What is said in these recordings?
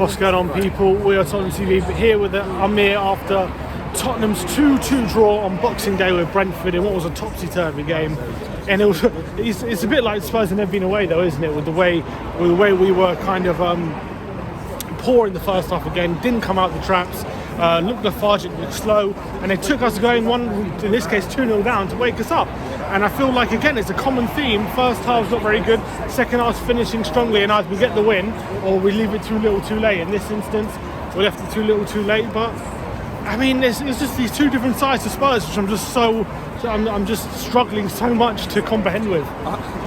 What's going on, people? We are Tottenham TV here with Amir after Tottenham's 2-2 draw on Boxing Day with Brentford in what was a topsy-turvy game. And it's a bit like Spurs have never been away though, isn't it? With the way we were kind of poor in the first half again, didn't come out the traps, looked lethargic, looked slow, and they took us going in this case 2-0 down to wake us up. And I feel like, again, it's a common theme. First half's not very good, second half's finishing strongly, and either we get the win or we leave it too little too late. In this instance, we left it too little too late, but I mean, it's just these two different sides to Spurs, which I'm just struggling so much to comprehend with.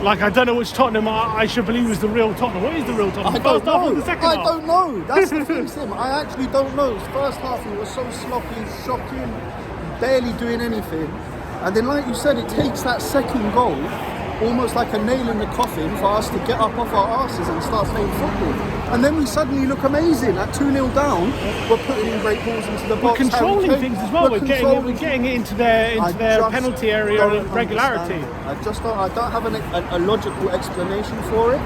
Like, I don't know which Tottenham I should believe is the real Tottenham. What is the real Tottenham? First half or the second half? I don't know. That's the thing, Sim. I actually don't know. First half, it was so sloppy, shocking, barely doing anything. And then, like you said, it takes that second goal almost like a nail in the coffin for us to get up off our arses and start playing football. And then we suddenly look amazing. At 2-0 down, we're putting in great balls into the box. We're controlling things as well. We're getting it into their penalty area with regularity. I don't have a logical explanation for it.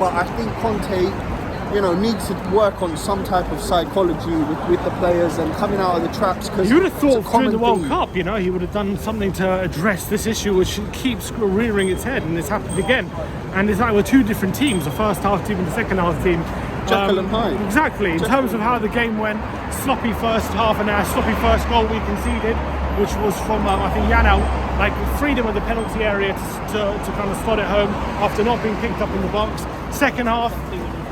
But I think Conte, needs to work on some type of psychology with the players and coming out of the traps. You would have thought during the World Cup, he would have done something to address this issue, which keeps rearing its head, and it's happened again. And it's like we're two different teams, the first half team and the second half team. Jekyll and Hyde. Exactly. In terms of how the game went, sloppy first half and a sloppy first goal we conceded, which was from, I think, Yanal, like freedom of the penalty area to kind of slot it home after not being picked up in the box. Second half,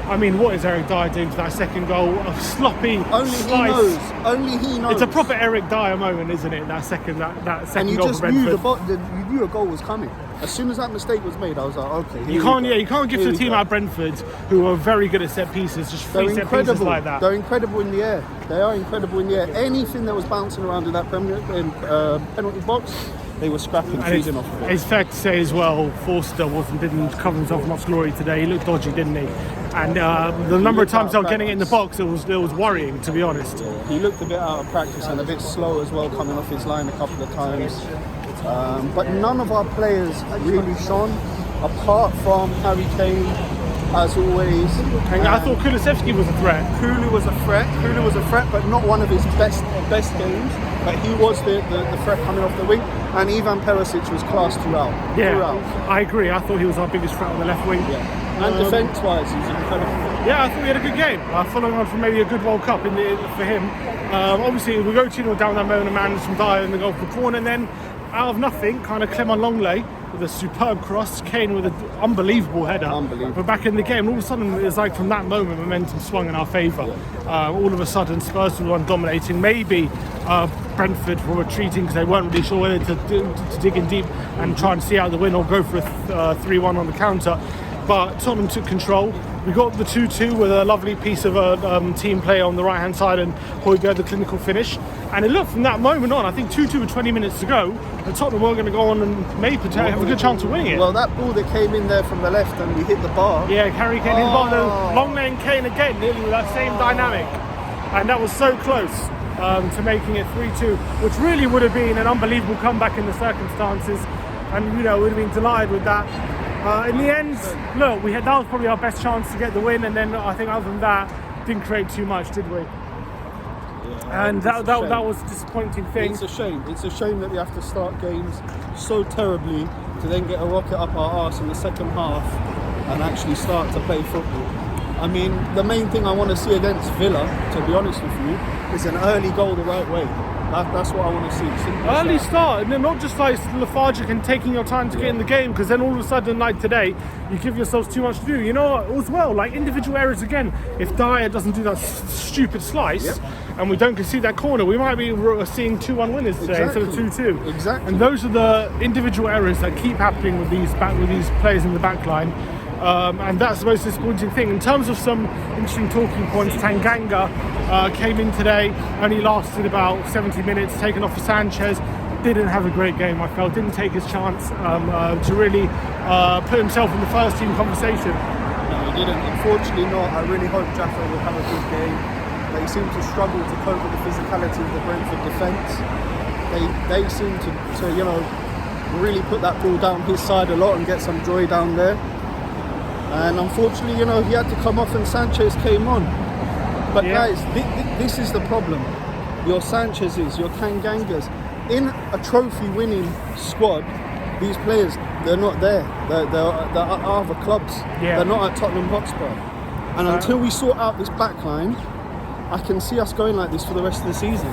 I mean, what is Eric Dyer doing to that second goal? A sloppy slice. Only he knows. It's a proper Eric Dyer moment, isn't it? That second goal for Brentford. You knew a goal was coming. As soon as that mistake was made, I was like, okay. You can't give to a team like Brentford, who are very good at set pieces, just free set pieces like that. They're incredible in the air. They are incredible in the air. Anything that was bouncing around in that penalty box, they were scrapping, feeding off of it. It's fair to say as well, Forster didn't cover himself much glory today. He looked dodgy, didn't he? And the number of times they were getting it in the box, it was worrying, to be honest. Yeah, he looked a bit out of practice and a bit slow as well, coming off his line a couple of times. But none of our players really shone, apart from Harry Kane, as always. And I thought Kulusevski was a threat. Kulu was a threat, but not one of his best games. But he was the threat coming off the wing. And Ivan Perisic was class throughout. Yeah, I agree. I thought he was our biggest threat on the left wing. Yeah. And defence-wise, he was incredible. Yeah, I thought he had a good game. Following on from maybe a good World Cup for him. Obviously, we go 2-0 down that moment, man, from Dyer in the goal for the corner, and then out of nothing, kind of Clement Longley with a superb cross, Kane with an unbelievable header. We're back in the game, and all of a sudden, it was like from that moment, momentum swung in our favour. All of a sudden, Spurs were the one dominating. Maybe Brentford were retreating because they weren't really sure whether to dig in deep and try and see out the win or go for a 3-1 on the counter. But Tottenham took control. We got the 2-2 with a lovely piece of team play on the right-hand side, and Højbjerg the clinical finish. And it looked from that moment on, I think 2-2 with 20 minutes to go, and Tottenham were going to go on and maybe have a good chance of winning it. Well, that ball that came in there from the left and we hit the bar. Yeah, Harry Kane hit the bar. Longley and Kane again, nearly with that same dynamic. And that was so close to making it 3-2, which really would have been an unbelievable comeback in the circumstances. And, we'd have been delighted with that. In the end, look, that was probably our best chance to get the win, and then I think other than that, didn't create too much, did we? Yeah, and that was a disappointing thing. It's a shame. It's a shame that we have to start games so terribly to then get a rocket up our arse in the second half and actually start to play football. I mean, the main thing I want to see against Villa, to be honest with you, is an early goal the right way. That's what I want to see. Early start, and then not just like lethargic and taking your time to get in the game, because then all of a sudden, like today, you give yourselves too much to do. You know what, as well, like individual errors again. If Dyer doesn't do that stupid slice, and we don't concede that corner, we might be seeing 2-1 winners today instead of 2-2. Exactly. And those are the individual errors that keep happening with these players in the back line. And that's the most disappointing thing. In terms of some interesting talking points, Tanganga came in today, only lasted about 70 minutes, taken off for Sanchez. Didn't have a great game, I felt. Didn't take his chance to really put himself in the first team conversation. No, he didn't. Unfortunately not. I really hope Jaffa will have a good game. They seem to struggle to cope with the physicality of the Brentford defence. They seem to really put that ball down his side a lot and get some joy down there. And unfortunately, you know, he had to come off and Sanchez came on. But Yeah. guys, this is the problem. Your Sanchez's, your Tangangas, in a trophy-winning squad, these players, they're not there. They're at other clubs. Yeah. They're not at Tottenham Hotspur. And until we sort out this back line, I can see us going like this for the rest of the season.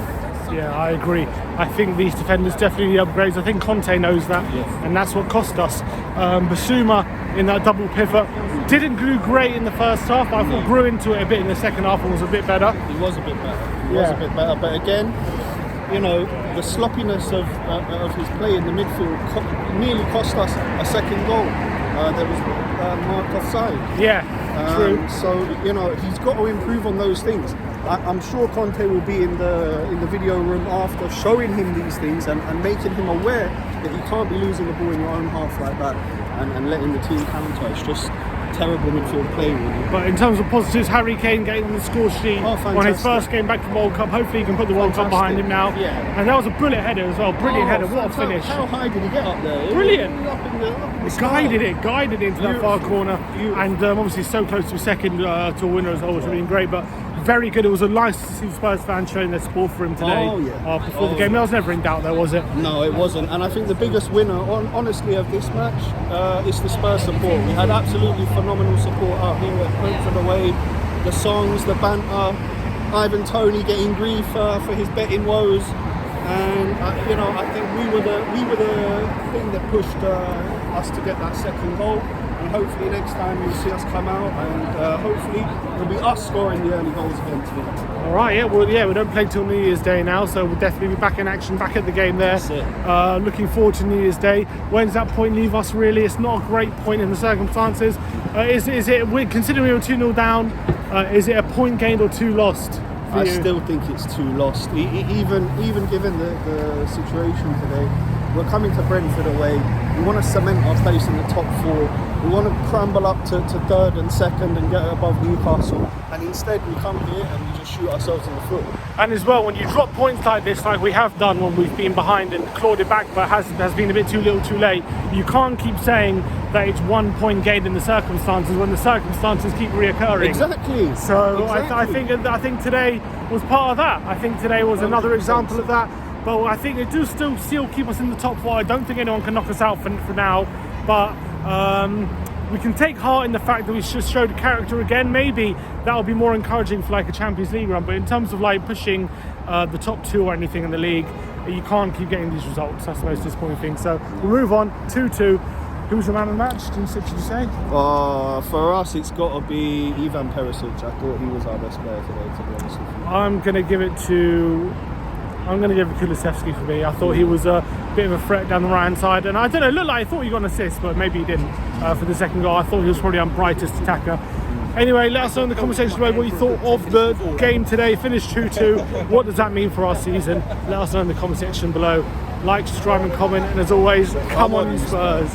Yeah, I agree. I think these defenders definitely the upgrades. I think Conte knows that, and that's what cost us. Basuma in that double pivot didn't do great in the first half, but I thought grew into it a bit in the second half and was a bit better. He was a bit better. He was a bit better. But again, you know, the sloppiness of his play in the midfield nearly cost us a second goal. There was marked offside. Yeah, true. So you know, he's got to improve on those things. I'm sure Conte will be in the video room after showing him these things and making him aware that you can't be losing the ball in your own half like that and letting the team counter. It's just terrible midfield play, really. But in terms of positives, Harry Kane getting the score sheet on his first game back from World Cup. Hopefully he can put the World Cup behind him now. Yeah. And that was a brilliant header as well. Brilliant header. What a finish. How high did he get up there? Brilliant. Up in the Guided into that far corner. Beautiful. And obviously so close to a second to a winner as well, which would have been great. But very good. It was a nice to see Spurs fans showing their support for him today. Before the game. That was never in doubt, though, was it? No, it wasn't. And I think the biggest winner, honestly, of this match is the Spurs support. We had absolutely phenomenal support out here at Brentford away. The songs, the banter, Ivan Toney getting grief for his betting woes. And you know, I think we were the thing that pushed us to get that second goal. And hopefully next time you'll see us come out, and hopefully it'll be us scoring the early goals again today. All right, we don't play till New Year's Day now, so we'll definitely be back in action, back at the game there. That's it. Looking forward to New Year's Day. When does that point leave us, really? It's not a great point in the circumstances. Is it, considering we were 2-0 down, is it a point gained or 2 lost? I still think it's 2 lost. Even given the situation today, we're coming to Brentford away. We want to cement our place in the top 4. We want to crumble up to 3rd and 2nd and get above Newcastle. And instead we come here and we just shoot ourselves in the foot. And as well, when you drop points like this, like we have done when we've been behind and clawed it back, but has been a bit too little too late, you can't keep saying that it's 1 point gained in the circumstances when the circumstances keep reoccurring. Exactly. So I think today was part of that. I think today was another example of that. But I think it do still keep us in the top 4. I don't think anyone can knock us out for now. But we can take heart in the fact that we just showed character again. Maybe that'll be more encouraging for like a Champions League run. But in terms of like pushing the top 2 or anything in the league, you can't keep getting these results. That's the most disappointing thing. So we'll move on. 2-2. Who's the man of the match? Did you say? For us, it's got to be Ivan Perisic. I thought he was our best player today, to be honest with you. I'm going to give it Kulusevski for me. I thought he was a bit of a threat down the right-hand side. And I don't know, it looked like he thought he got an assist, but maybe he didn't for the second goal. I thought he was probably our brightest attacker. Anyway, let us know in the comment section below what you thought of the game today. Finished 2-2. What does that mean for our season? Let us know in the comment section below. Like, subscribe and comment. And as always, come on, Spurs.